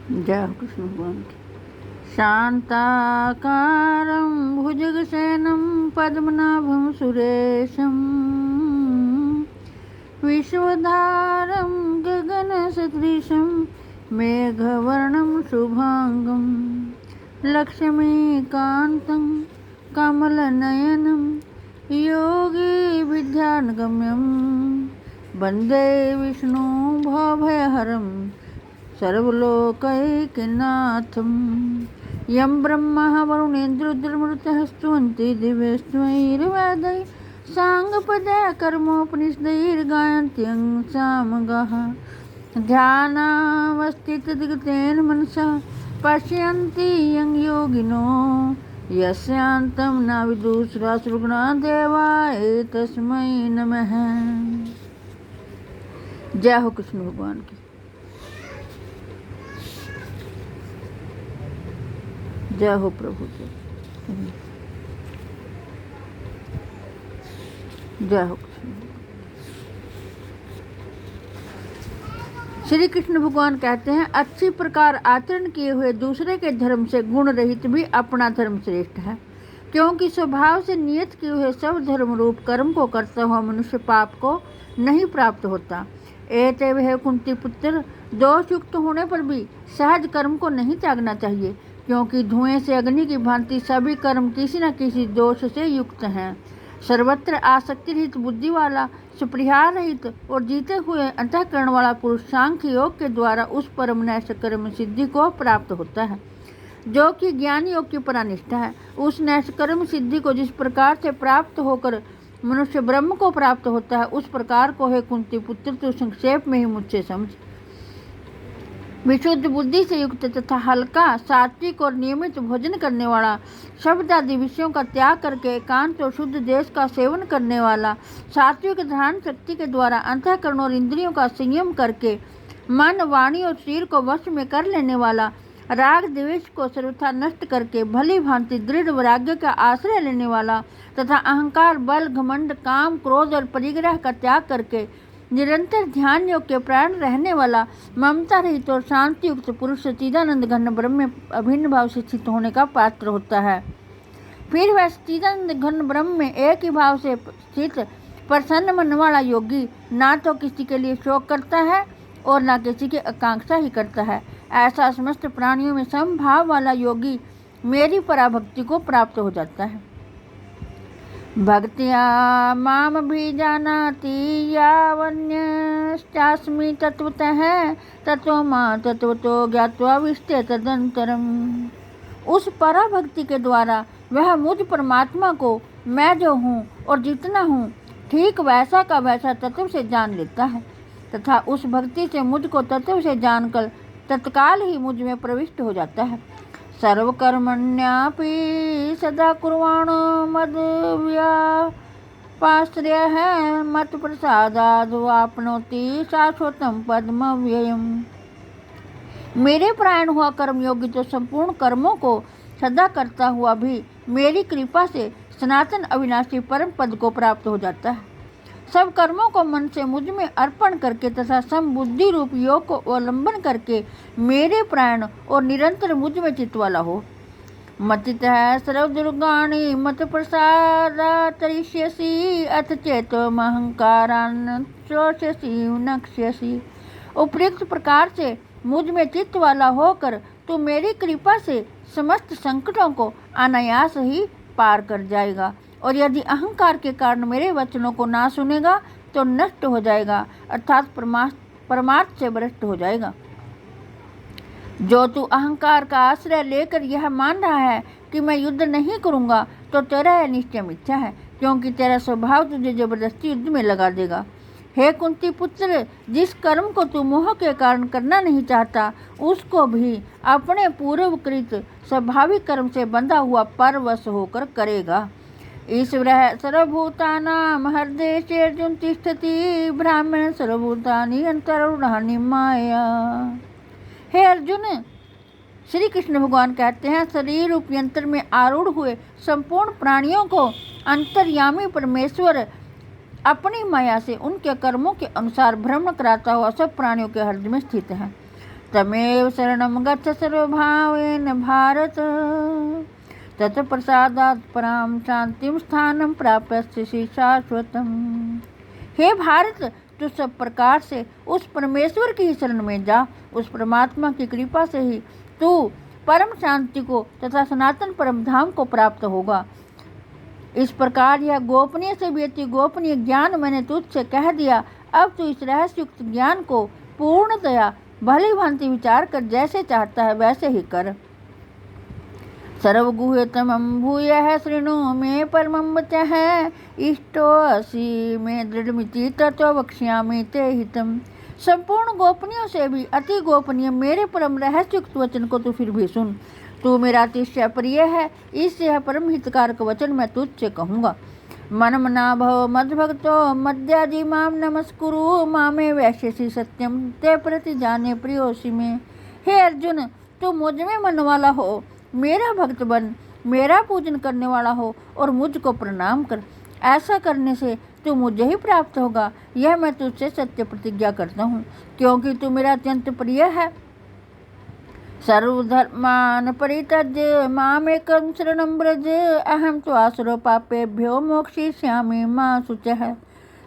जय हो कृष्ण भगवान की। शांताकारं भुजगशयनं पद्मनाभं सुरेशं विश्वधारं गगनसदृशं मेघवर्णं शुभांगं लक्ष्मीकान्तं कमलनयनं योगी विद्यानगम्यं वन्दे विष्णु भवभयहरं सर्वलोकैकनाथं यं ब्रह्मा वरुणेन्द्रुर्मरुतः स्तुवन्ति दिव्यैस्त्वैर्वेदैः साङ्गपदः कर्मोपनिषदैर्गायन्त्यं सामगाः ध्यानावस्थितदिगतेन मनसा पश्यन्ति यं योगिनो यस्यान्तं न विदुषरासुरगुणा देवाय तस्मै नमः। जय हो कृष्ण भगवान की। जय हो प्रभु जी। जय हो कृष्ण। श्री कृष्ण भगवान कहते हैं, अच्छी प्रकार आचरण किए हुए दूसरे के धर्म से गुण रहित भी अपना धर्म श्रेष्ठ है, क्योंकि स्वभाव से नियत किए हुए सब धर्म रूप कर्म को करता हुआ मनुष्य पाप को नहीं प्राप्त होता। एतव है कुंती पुत्र, दोष युक्त होने पर भी सहज कर्म को नहीं त्यागना चाहिए, क्योंकि धुएं से अग्नि की भांति सभी कर्म किसी न किसी दोष से युक्त हैं। सर्वत्र आसक्ति रहित बुद्धि वाला, सुप्रिहार रहित और जीते हुए अंतःकरण वाला पुरुष सांख्य योग के द्वारा उस परम नैष्ठ कर्म सिद्धि को प्राप्त होता है जो कि ज्ञान योग की परानिष्ठा है। उस नैष्ठ कर्म सिद्धि को जिस प्रकार से प्राप्त होकर मनुष्य ब्रह्म को प्राप्त होता है, उस प्रकार को हे कुंती पुत्र तू संक्षेप में ही मुझसे समझ। विशुद्ध बुद्धि से युक्त तथा हल्का, सात्विक और नियमित भोजन करने वाला, शब्द आदि विषयों का त्याग करके एकांत और शुद्ध देश का सेवन करने वाला, सात्विक ध्यान शक्ति के द्वारा अंतःकरण और इंद्रियों का संयम करके मन, वाणी और शरीर को वश में कर लेने वाला, राग द्वेष को सर्वथा नष्ट करके भली भांति दृढ़ वैराग्य का आश्रय लेने वाला तथा अहंकार, बल, घमंड, काम, क्रोध और परिग्रह का त्याग करके निरंतर ध्यान योग के प्राण रहने वाला, ममता रहित और शांति युक्त पुरुष सच्चिदानंद घन ब्रह्म में अभिन्न भाव से स्थित होने का पात्र होता है। फिर वह सच्चिदानंद घन ब्रह्म में एक ही भाव से स्थित प्रसन्न मन वाला योगी ना तो किसी के लिए शोक करता है और ना किसी की आकांक्षा ही करता है। ऐसा समस्त प्राणियों में समभाव वाला योगी मेरी पराभक्ति को प्राप्त हो जाता है। भक्त्या माम भी जानाति यावन्यश्चास्मि तत्वतः ततो मां तत्वतो ज्ञात्वा विष्टे तदंतरम। उस पराभक्ति के द्वारा वह मुझ परमात्मा को मैं जो हूँ और जितना हूँ ठीक वैसा का वैसा तत्व से जान लेता है तथा उस भक्ति से मुझको तत्व से जानकर तत्काल ही मुझ में प्रविष्ट हो जाता है। सर्वकर्मण्यापि सदा कुर्वाणो मद्व्यापाश्रयः मत्प्रसादाद् वाप्नोति शाश्वतं पद्मव्ययम्। मेरे परायण हुआ कर्मयोगी तो संपूर्ण कर्मों को सदा करता हुआ भी मेरी कृपा से सनातन अविनाशी परम पद को प्राप्त हो जाता है। सब कर्मों को मन से मुझ में अर्पण करके तथा समबुद्धि रूप योग को अवलंबन करके मेरे प्राण और निरंतर मुझ में चित्त वाला हो। मतितः सर्वदुर्गाणि मत प्रसादातरिष्यसि अथ चेतोमहंकारान् शोष्यसि नक्ष्यसि। उपयुक्त प्रकार से मुझ में चित्त वाला होकर तू मेरी कृपा से समस्त संकटों को अनायास ही पार कर जाएगा, और यदि अहंकार के कारण मेरे वचनों को ना सुनेगा तो नष्ट हो जाएगा, अर्थात परमार्थ से भ्रष्ट हो जाएगा। जो तू अहंकार का आश्रय लेकर यह मान रहा है कि मैं युद्ध नहीं करूंगा, तो तेरा यह निश्चय मिथ्या है, क्योंकि तेरा स्वभाव तुझे जबरदस्ती युद्ध में लगा देगा। हे कुंती पुत्र, जिस कर्म को तू मोह के कारण करना नहीं चाहता, उसको भी अपने पूर्वकृत स्वाभाविक कर्म से बंधा हुआ परवश होकर करेगा। ईश्वरः सर्वभूतानां हृदये अर्जुन तिष्ठति ब्राह्मण सर्वभूतानि अंतरूढ़ानि माया। हे अर्जुन, श्री कृष्ण भगवान कहते हैं, शरीर रूप यंत्र में आरूढ़ हुए संपूर्ण प्राणियों को अंतर्यामी परमेश्वर अपनी माया से उनके कर्मों के अनुसार भ्रमण कराता हुआ सब प्राणियों के हृदय में स्थित है। तमेव शरणं गच्छ सर्वभावेन भारत, तत्प्रसादात् परां शांतिं स्थानं प्राप्स्यसि शाश्वतम्। हे भारत, तू सब प्रकार से उस परमेश्वर की ही शरण में जा। उस परमात्मा की कृपा से ही तू परम शांति को तथा सनातन परम धाम को प्राप्त होगा। इस प्रकार यह गोपनीय से भी अति गोपनीय ज्ञान मैंने तुझसे कह दिया। अब तू इस रहस्युक्त ज्ञान को पूर्णतया भली भांति विचार कर जैसे चाहता है वैसे ही कर। सर्वगुह्यतमं भूयः शृणु मे परमं वचः, इष्टोऽसि मे दृढ़मिति ततो वक्ष्यामि ते हितम्। संपूर्ण गोपनीयों से भी अति गोपनीय मेरे परम रहस्युक्त वचन को तू फिर भी सुन। तू मेरा अतिशय प्रिय है, इससे यह परम हितकारक वचन मैं तुझसे कहूँगा। मन मना भव मद्भक्तो मद्याजी माम नमस्कुरु, मामे वैश्यसि सत्यम ते प्रति जाने प्रियोसि में। हे अर्जुन, तू मुझ में मन वाला हो, मेरा भक्त बन, मेरा पूजन करने वाला हो और मुझको प्रणाम कर। ऐसा करने से तू मुझे ही प्राप्त होगा, यह मैं तुझसे सत्य प्रतिज्ञा करता हूँ, क्योंकि तू मेरा अत्यंत प्रिय है। सर्वधर्मान् परित्यज्य मामेकं शरणं व्रज, अहं त्वा सर्वपापेभ्यो मोक्षयिष्यामि मा शुचः।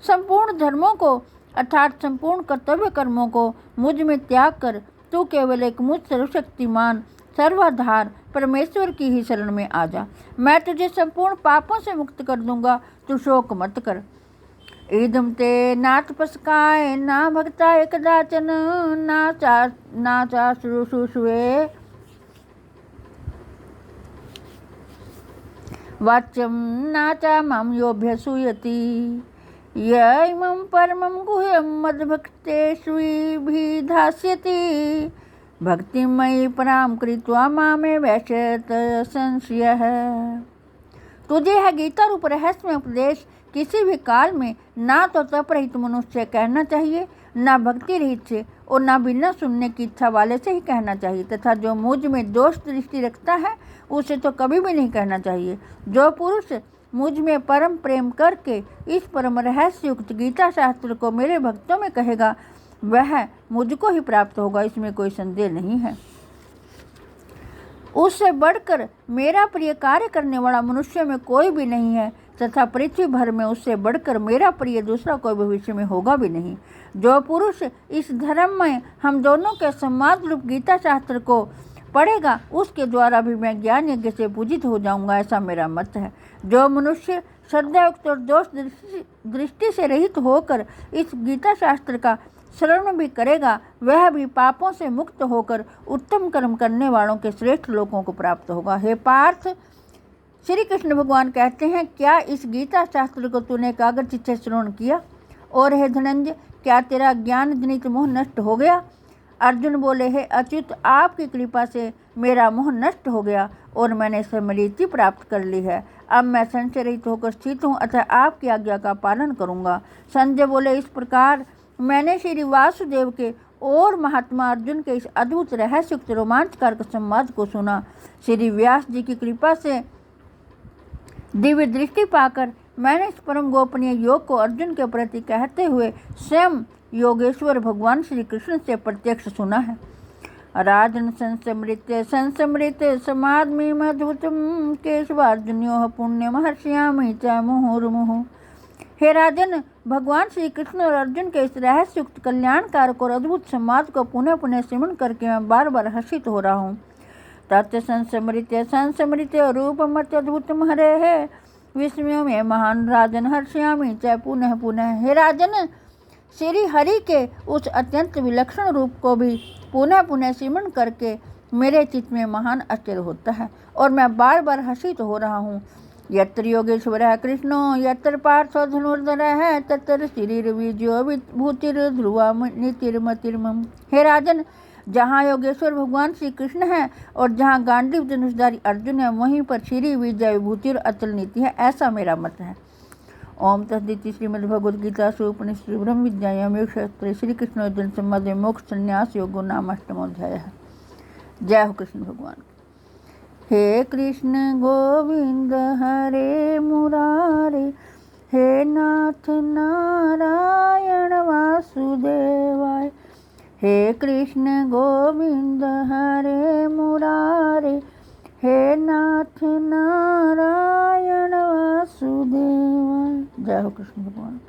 संपूर्ण धर्मों को अर्थात संपूर्ण कर्तव्य कर्मों को मुझ में त्याग कर तू केवल एक मुझ सर्वशक्तिमान सर्वाधार परमेश्वर की ही शरण में आ जा। मैं तुझे संपूर्ण पापों से मुक्त कर दूंगा, तू शोक मत कर। इदं ते नातपस्काय ना भक्ताय कदाचन, ना चाशुश्रूषवे वाच्यं ना च मां योऽभ्यसूयति। य इमं परमं गुह्यं मद्भक्तेष्विधास्यति, भक्तिमयी पराम कृत्वा मामे वैशत संशयः। तुझे यह गीता रूप रहस्यमय उपदेश किसी भी काल में ना तो तप रहित मनुष्य से कहना चाहिए, ना भक्ति रहित से और ना बिना सुनने की इच्छा वाले से ही कहना चाहिए, तथा जो मुझ में दोष दृष्टि रखता है उसे तो कभी भी नहीं कहना चाहिए। जो पुरुष मुझ में परम प्रेम करके इस परम रहस्ययुक्त गीता शास्त्र को मेरे भक्तों में कहेगा वह मुझको ही प्राप्त होगा, इसमें कोई संदेह नहीं है। उससे बढ़कर मेरा प्रिय कार्य करने वाला मनुष्य में कोई भी नहीं है, तथा पृथ्वी भर में उससे बढ़कर मेरा प्रिय दूसरा कोई भविष्य में होगा भी नहीं। जो पुरुष इस धर्म में हम दोनों के संवाद रूप गीता शास्त्र को पढ़ेगा उसके द्वारा भी मैं ज्ञान यज्ञ से पूजित हो जाऊंगा, ऐसा मेरा मत है। जो मनुष्य श्रद्धायुक्त और दोष दृष्टि से रहित होकर इस गीता शास्त्र का श्रवण भी करेगा वह भी पापों से मुक्त होकर उत्तम कर्म करने वालों के श्रेष्ठ लोगों को प्राप्त होगा। हे पार्थ, श्री कृष्ण भगवान कहते हैं, क्या इस गीता शास्त्र को तूने एकाग्रचित्त से श्रवण किया? और हे धनंजय, क्या तेरा ज्ञान जनित मोह नष्ट हो गया? अर्जुन बोले, हे अच्युत, आपकी कृपा से मेरा मोह नष्ट हो गया और मैंने स्मृति प्राप्त कर ली है। अब मैं संशय रहित होकर स्थित हूँ, अतः आपकी आज्ञा का पालन करूँगा। संजय बोले, इस प्रकार मैंने श्री वासुदेव के और महात्मा अर्जुन के इस अद्भुत रहस्युक्त रोमांचकारक संवाद को सुना। श्री व्यास जी की कृपा से दिव्य दृष्टि पाकर मैंने इस परम गोपनीय योग को अर्जुन के प्रति कहते हुए स्वयं योगेश्वर भगवान श्री कृष्ण से प्रत्यक्ष सुना है। राजन संस्मृत समाधमिमद्भुतं केशवार्जुन्योः पुण्यम हर्षयामि च मुहुर्मुहुः। हे राजन, भगवान श्री कृष्ण और अर्जुन के इस रहस्युक्त कल्याणकारक और अद्भुत संवाद को पुनः पुनः श्रवण करके मैं बार बार हर्षित हो रहा हूँ। तत् संस्मृत रूपमत अद्भुतम हरेः विस्मयो में महान राजन हर्षयामि च पुनः पुनः। हे राजन, श्री हरि के उस अत्यंत विलक्षण रूप को भी पुनः पुनः श्रवण करके मेरे चित्त में महान आश्चर्य होता है और मैं बार बार हर्षित हो रहा हूँ। यत्र योगेश्वरः कृष्णो यत्र पार्थो धनुर्धरः तत्र श्रीर्विजयो भूतिर्ध्रुवा नीतिर्मतिर्मम। हे राजन, जहाँ योगेश्वर भगवान श्री कृष्ण है और जहाँ गांडीव धनुषधारी अर्जुन है वहीं पर श्री विजय विभूति और अचल नीति है, ऐसा मेरा मत है। ओम तस्दिति श्रीमद्भगवद्गीता उपनिषद ब्रह्म विद्यायां योगशास्त्रे श्री कृष्ण अर्जुन संवाद मोक्ष संन्यास योगो नाम अष्टमोध्याय। जय हो कृष्ण भगवान। हे कृष्ण गोविंद हरे मुरारे, हे नाथ नारायण वासुदेवाय, हे कृष्ण गोविंद हरे मुरारे, हे नाथ नारायण वासुदेव। जय हो कृष्ण भगवान।